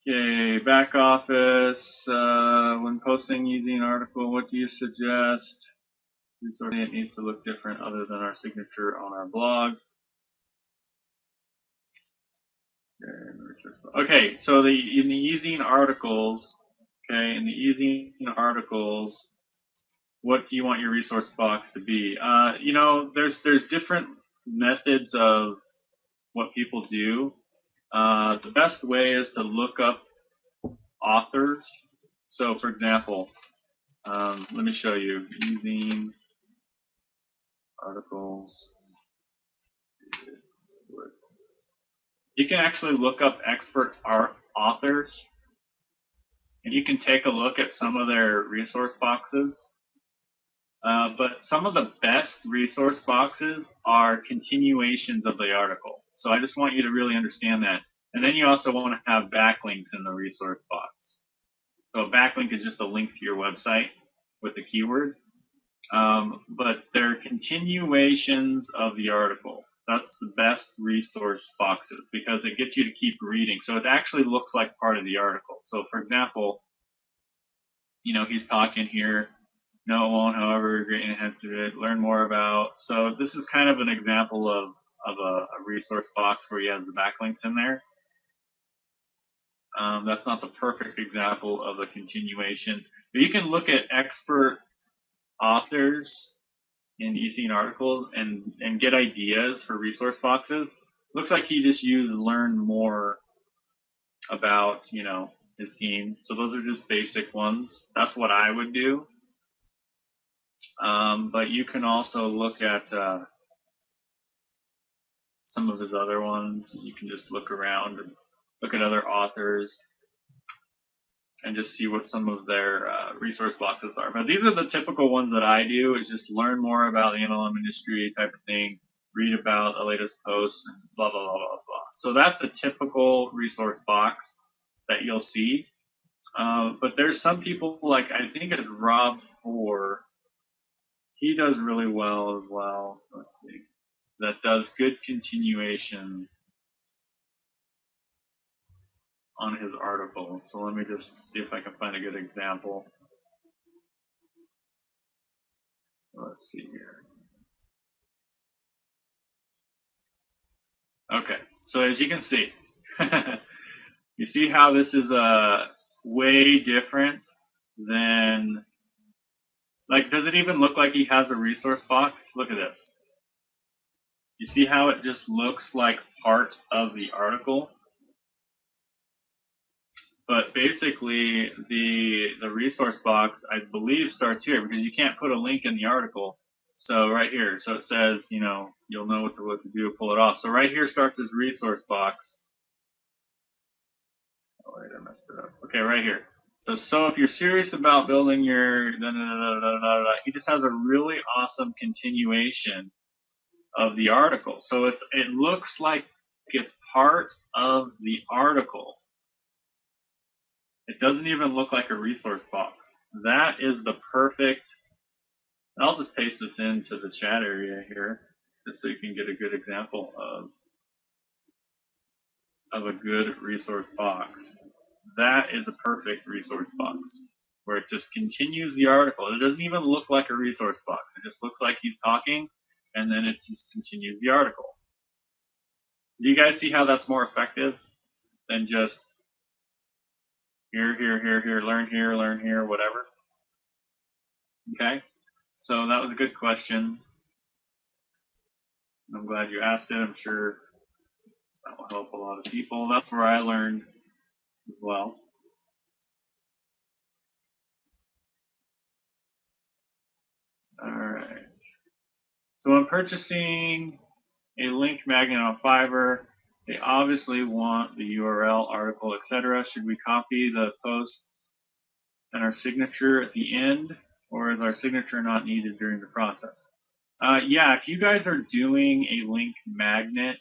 Okay, back office. When posting using an article, what do you suggest? It needs to look different other than our signature on our blog. Okay, so in the ezine articles, what do you want your resource box to be? There's different methods of what people do. The best way is to look up authors. So, for example, let me show you ezine articles. You can actually look up expert authors, and you can take a look at some of their resource boxes. But some of the best resource boxes are continuations of the article. So I just want you to really understand that. And then you also want to have backlinks in the resource box. So a backlink is just a link to your website with the keyword. But they're continuations of the article. That's the best resource boxes because it gets you to keep reading. So it actually looks like part of the article. So for example, he's talking here. No, it won't, however, great enhance it. Learn more about. So this is kind of an example of a resource box where he has the backlinks in there. That's not the perfect example of a continuation. But you can look at expert authors in ezine articles and get ideas for resource boxes. Looks like he just used learn more about, his team. So those are just basic ones. That's what I would do. But you can also look at some of his other ones. You can just look around and look at other authors and just see what some of their resource boxes are. But these are the typical ones that I do, is just learn more about the MLM industry type of thing, read about the latest posts, and blah, blah, blah, blah, blah. So that's a typical resource box that you'll see. But there's some people, like I think it's Rob 4, he does really well as well. Let's see. That does good continuation on his articles. So let me just see if I can find a good example. Let's see here. Okay, so as you can see, you see how this is way different than, like, does it even look like he has a resource box? Look at this. You see how it just looks like part of the article? But basically, the resource box, I believe, starts here because you can't put a link in the article. So right here, so it says, you'll know what to do, pull it off. So right here starts this resource box. Oh wait, I messed it up. Okay, right here. So if you're serious about building your, he just has a really awesome continuation of the article. So it looks like it's part of the article. It doesn't even look like a resource box. That is the perfect. I'll just paste this into the chat area here, just so you can get a good example of a good resource box. That is a perfect resource box, where it just continues the article. It doesn't even look like a resource box. It just looks like he's talking, and then it just continues the article. Do you guys see how that's more effective than just here, learn here, whatever? Okay, so that was a good question. I'm glad you asked it. I'm sure that will help a lot of people. That's where I learned as well. All right. So when purchasing a link magnet on Fiverr, they obviously want the URL, article, etc. Should we copy the post and our signature at the end, or is our signature not needed during the process? Yeah, if you guys are doing a link magnet,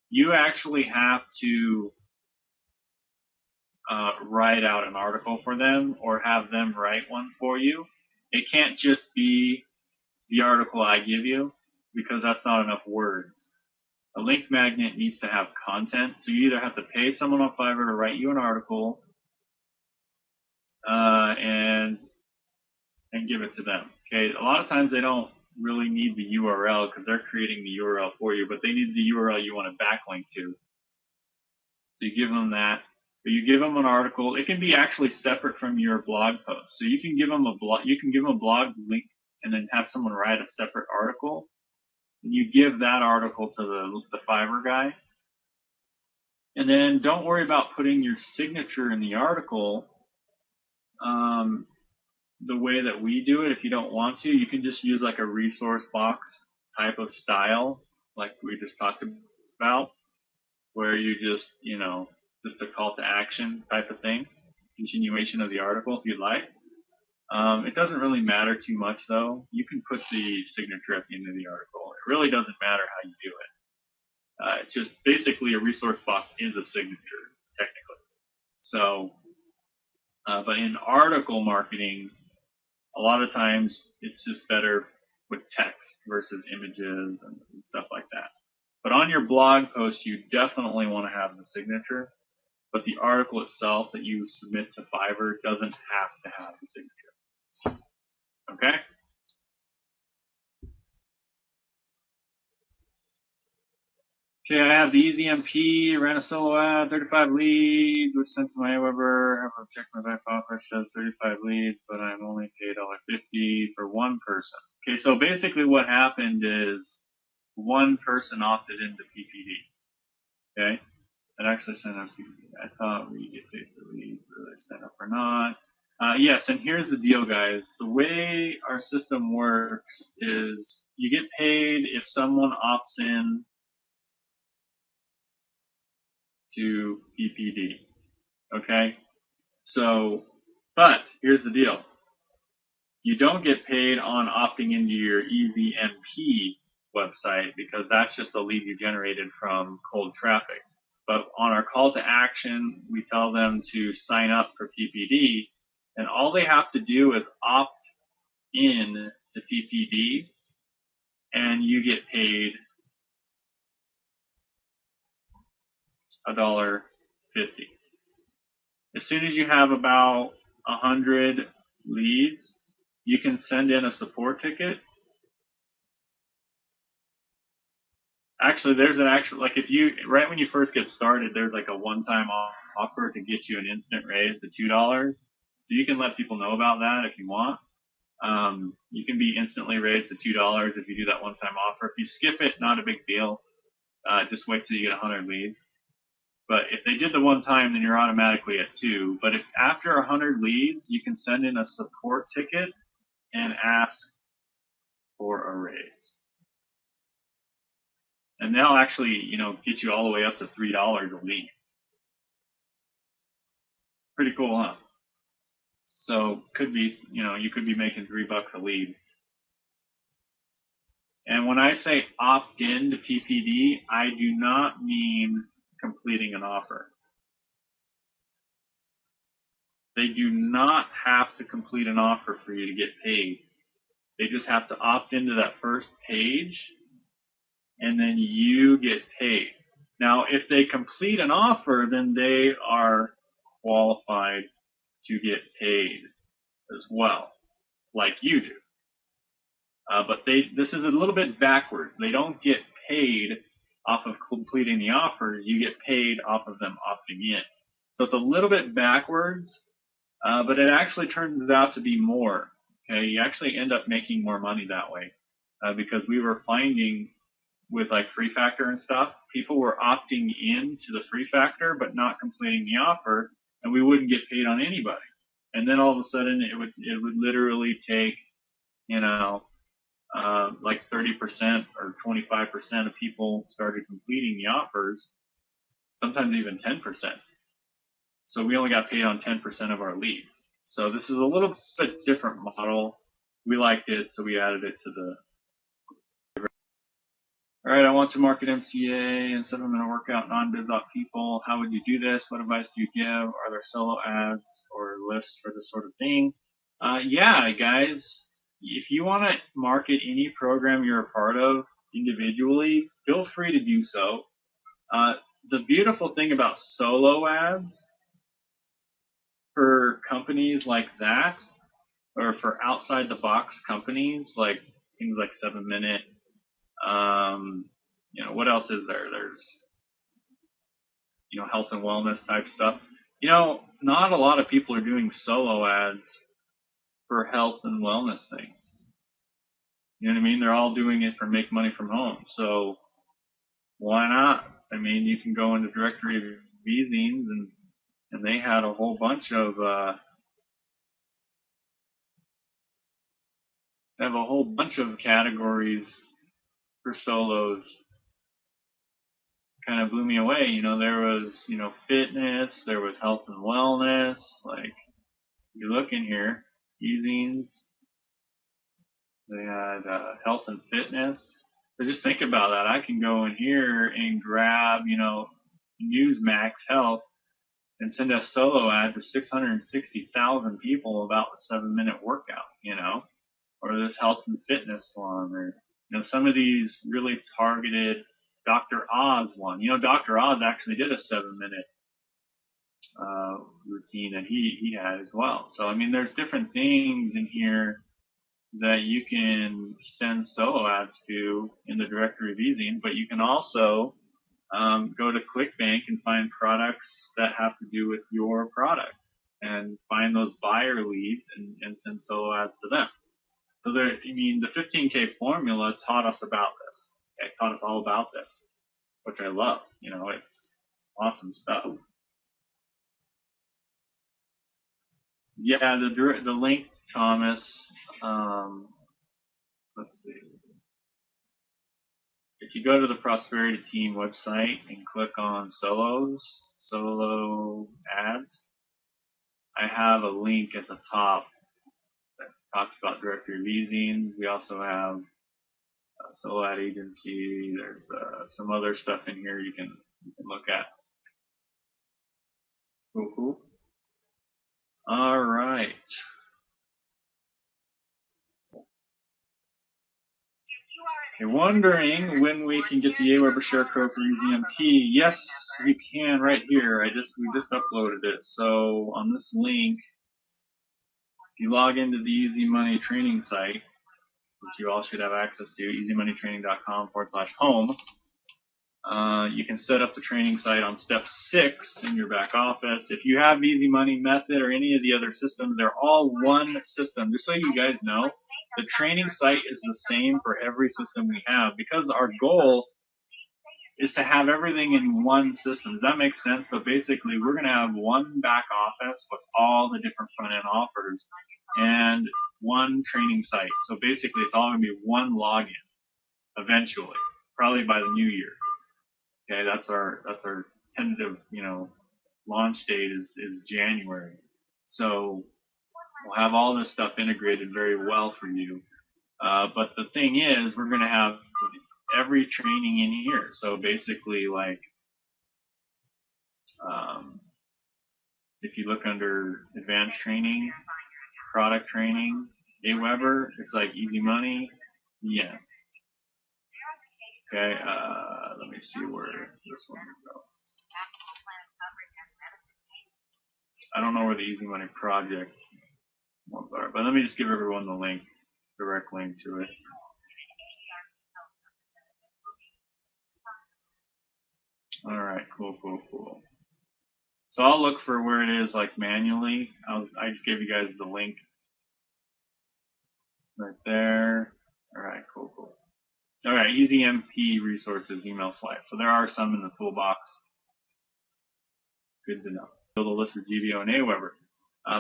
you actually have to write out an article for them or have them write one for you. It can't just be the article I give you, because that's not enough words. A link magnet needs to have content, so you either have to pay someone on Fiverr to write you an article, and give it to them. Okay, a lot of times they don't really need the URL because they're creating the URL for you, but they need the URL you want to backlink to. So you give them that, or you give them an article. It can be actually separate from your blog post. So you can give them a blog. You can give them a blog link, and then have someone write a separate article. And you give that article to the Fiverr guy. And then don't worry about putting your signature in the article. The way that we do it, if you don't want to, you can just use like a resource box type of style, like we just talked about, where you just, just a call to action type of thing, continuation of the article if you'd like. It doesn't really matter too much though. You can put the signature at the end of the article. It really doesn't matter how you do it. It's just basically a resource box is a signature, technically. So, but in article marketing, a lot of times it's just better with text versus images and stuff like that. But on your blog post, you definitely want to have the signature, but the article itself that you submit to Fiverr doesn't have to have the signature. Okay? Okay, I have the EZMP, ran a solo ad, 35 leads, which sent to my Aweber. However, checked my back office, says 35 leads, but I'm only paid $1.50 for one person. Okay, so basically what happened is one person opted into PPD. Okay? That actually sent us PPD. I thought we get paid for leads, whether they sign up or not. Yes, and here's the deal, guys. The way our system works is you get paid if someone opts in to PPD. Okay? So, but here's the deal. You don't get paid on opting into your EZMP website because that's just a lead you generated from cold traffic. But on our call to action, we tell them to sign up for PPD, and all they have to do is opt in to PPD, and you get paid $1.50. As soon as you have about 100 leads, you can send in a support ticket. Actually, there's an actual, like if you, right when you first get started, there's like a one-time offer to get you an instant raise to $2. So you can let people know about that if you want. You can be instantly raised to $2 if you do that one-time offer. If you skip it, not a big deal. Just wait till you get 100 leads. But if they did the one time, then you're automatically at 2. But if after 100 leads, you can send in a support ticket and ask for a raise. And they'll actually, get you all the way up to $3 a lead. Pretty cool, huh? So could be, you could be making $3 a lead. And when I say opt in to PPD, I do not mean completing an offer. They do not have to complete an offer for you to get paid. They just have to opt into that first page, and then you get paid. Now, if they complete an offer, then they are qualified to get paid as well, like you do. But this is a little bit backwards. They don't get paid off of completing the offers. You get paid off of them opting in. So it's a little bit backwards, but it actually turns out to be more. Okay, you actually end up making more money that way because we were finding with like free factor and stuff, people were opting in to the free factor but not completing the offer, and we wouldn't get paid on anybody. And then all of a sudden, it would literally take, like 30% or 25% of people started completing the offers, sometimes even 10%. So we only got paid on 10% of our leads. So this is a little bit different model. We liked it, so we added it to the. All right, I want to market MCA and said I'm going to work out non-biz-op people. How would you do this? What advice do you give? Are there solo ads or lists for this sort of thing? Yeah, guys, if you want to market any program you're a part of individually, feel free to do so. The beautiful thing about solo ads for companies like that, or for outside the box companies like things like 7 Minute, what else is there? There's health and wellness type stuff. Not a lot of people are doing solo ads for health and wellness things. You know what I mean? They're all doing it for make money from home. So why not? I mean, you can go into directory of ezines and they had a whole bunch of categories for solos. Kind of blew me away. There was fitness, there was health and wellness. Like, you look in here, ezines. They had health and fitness. So just think about that. I can go in here and grab, Newsmax Health and send a solo ad to 660,000 people about the 7-minute workout, or this health and fitness one, or some of these really targeted Dr. Oz one. Dr. Oz actually did a 7-minute routine that he had as well. So I mean, there's different things in here that you can send solo ads to in the directory of ezine, but you can also go to ClickBank and find products that have to do with your product and find those buyer leads and send solo ads to them. So the 15K formula taught us about this. It taught us all about this, which I love. It's awesome stuff. Yeah, the link, Thomas. Let's see. If you go to the Prosperity Team website and click on solo ads, I have a link at the top that talks about directory of ezines. We also have a solo ad agency. There's some other stuff in here you can look at. Cool. All right. You're wondering when we can get the Aweber share code for EasyMP. Yes, you can right here. We just uploaded it. So on this link, if you log into the Easy Money training site, which you all should have access to, easymoneytraining.com/home, you can set up the training site on step 6 in your back office. If you have Easy Money Method or any of the other systems, they're all one system. Just so you guys know, the training site is the same for every system we have because our goal is to have everything in one system. Does that make sense? So basically, we're going to have one back office with all the different front-end offers and one training site. So basically, it's all going to be one login eventually, probably by the new year. Okay, that's our tentative, launch date is January. So we'll have all this stuff integrated very well for you. But the thing is, we're going to have every training in here. So basically, like, if you look under advanced training, product training, Aweber, it's like Easy Money. Yeah. Okay, let me see where this one is out. I don't know where the Easy Money project ones are, but let me just give everyone the link, direct link to it. All right, cool. So I'll look for where it is, like, manually. I just gave you guys the link right there. All right, cool. All right, EasyMP resources, email swipe. So there are some in the toolbox. Good to know. Build a list for GBO and Aweber.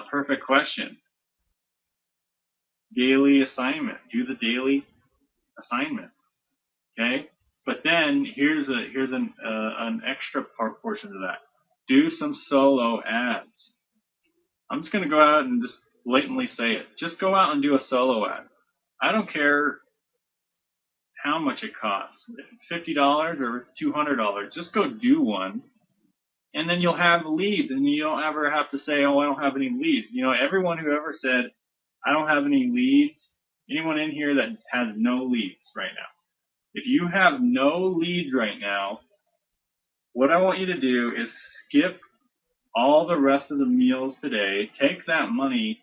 Perfect question. Daily assignment. Do the daily assignment. Okay? But then here's an extra portion to that. Do some solo ads. I'm just going to go out and just blatantly say it. Just go out and do a solo ad. I don't care how much it costs. If it's $50 or it's $200, just go do one. And then you'll have leads, and you don't ever have to say, oh, I don't have any leads. Everyone who ever said, I don't have any leads, anyone in here that has no leads right now. If you have no leads right now, what I want you to do is skip all the rest of the meals today, take that money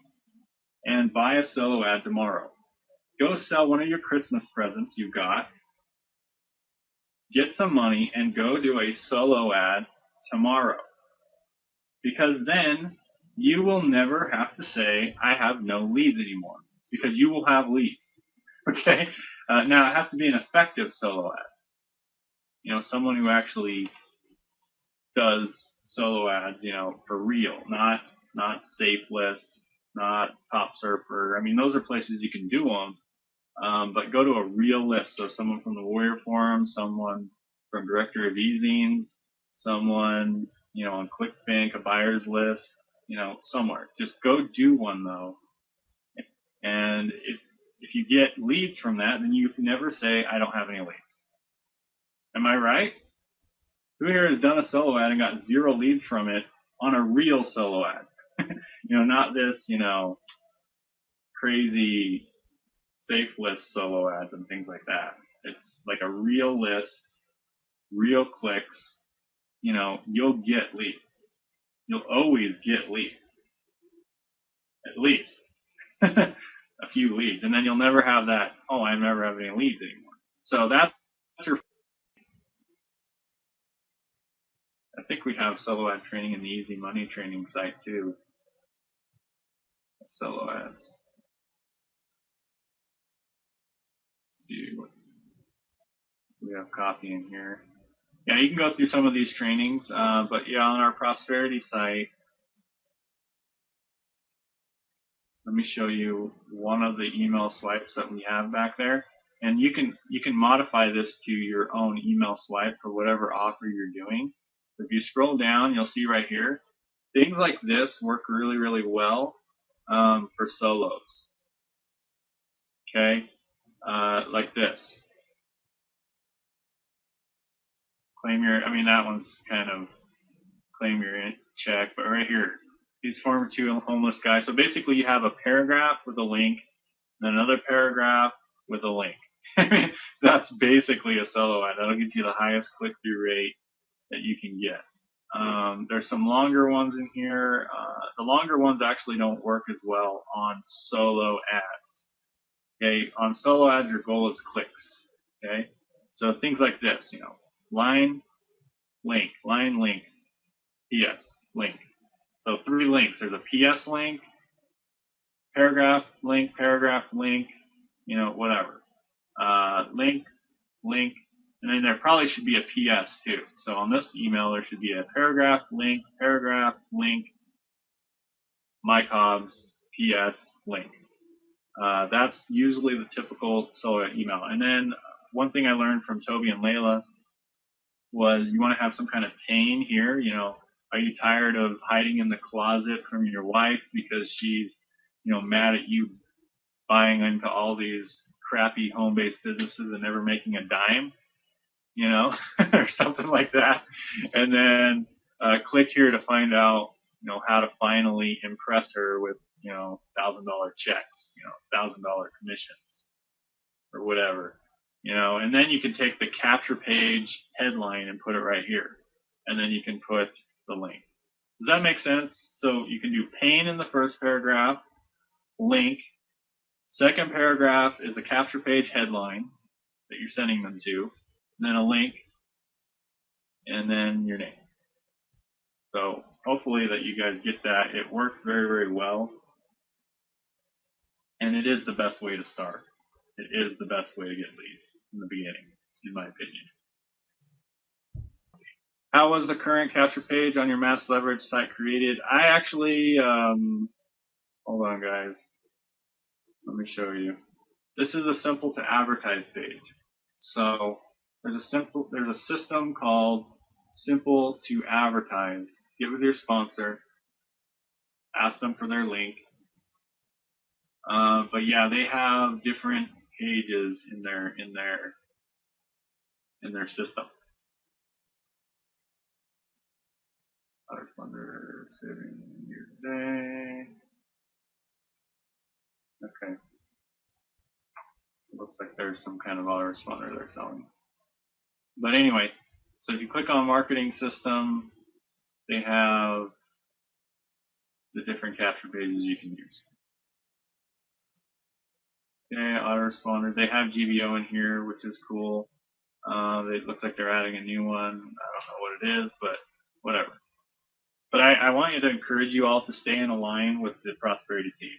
and buy a solo ad tomorrow. Go sell one of your Christmas presents you got, get some money, and go do a solo ad tomorrow. Because then you will never have to say, I have no leads anymore, because you will have leads. Okay? Now, it has to be an effective solo ad. You know, someone who actually does solo ads, you know, for real, not Safeless, not Top Surfer. I mean, those are places you can do them, but go to a real list. So someone from the Warrior Forum, someone from Director of Ezines, someone, you know, on ClickBank, a buyer's list, you know, somewhere. Just go do one though. And if you get leads from that, then you can never say, I don't have any leads. Am I right? Who here has done a solo ad and got 0 leads from it on a real solo ad? You know, not this, you know, crazy safe list solo ads and things like that. It's like a real list, real clicks. You know, you'll get leads. You'll always get leads. At least a few leads. And then you'll never have that, oh, I never have any leads anymore. So that's your, I think we have solo ad training in the Easy Money training site too. Solo ads. Let's see what we have copy in here. Yeah, you can go through some of these trainings, but yeah, on our prosperity site, let me show you one of the email swipes that we have back there. And you can modify this to your own email swipe for whatever offer you're doing. If you scroll down, you'll see right here, things like this work really, really well for solos. Okay, like this. Claim your, I mean, that one's kind of claim your check, but right here, these former 2 homeless guys. So basically you have a paragraph with a link, and another paragraph with a link. That's basically a solo ad. That'll get you the highest click-through rate that you can get. There's some longer ones in here. The longer ones actually don't work as well on solo ads. Okay, on solo ads, your goal is clicks. Okay, so things like this, you know, line, link, PS, link. So 3 links. There's a PS link, paragraph, link, you know, whatever. Link, and then there probably should be a PS too. So on this email, there should be a paragraph, link, Mike Hobbs, PS, link. That's usually the typical solo email. And then one thing I learned from Toby and Layla was you want to have some kind of pain here. You know, are you tired of hiding in the closet from your wife because she's, you know, mad at you buying into all these crappy home-based businesses and never making a dime, you know, or something like that. And then click here to find out, you know, how to finally impress her with, you know, $1,000 checks, you know, $1,000 commissions or whatever, you know. And then you can take the capture page headline and put it right here, and then you can put the link. Does that make sense? So you can do pain in the first paragraph, link. Second paragraph is a capture page headline that you're sending them to, then a link, and then your name. So hopefully that you guys get that. It works very, very well, and it is the best way to start. It is the best way to get leads in the beginning, in my opinion. How was the current capture page on your mass leverage site created? I actually, hold on guys, let me show you. This is a simple to advertise page. So there's a system called simple to advertise. Get with your sponsor, ask them for their link. But yeah, they have different pages in their system. Autoresponder saving here today. Okay. Looks like there's some kind of autoresponder they're selling. But anyway, so if you click on marketing system, they have the different capture pages you can use. Okay, autoresponder. They have GBO in here, which is cool. It looks like they're adding a new one. I don't know what it is, but whatever. But I want you to encourage you all to stay in line with the prosperity team.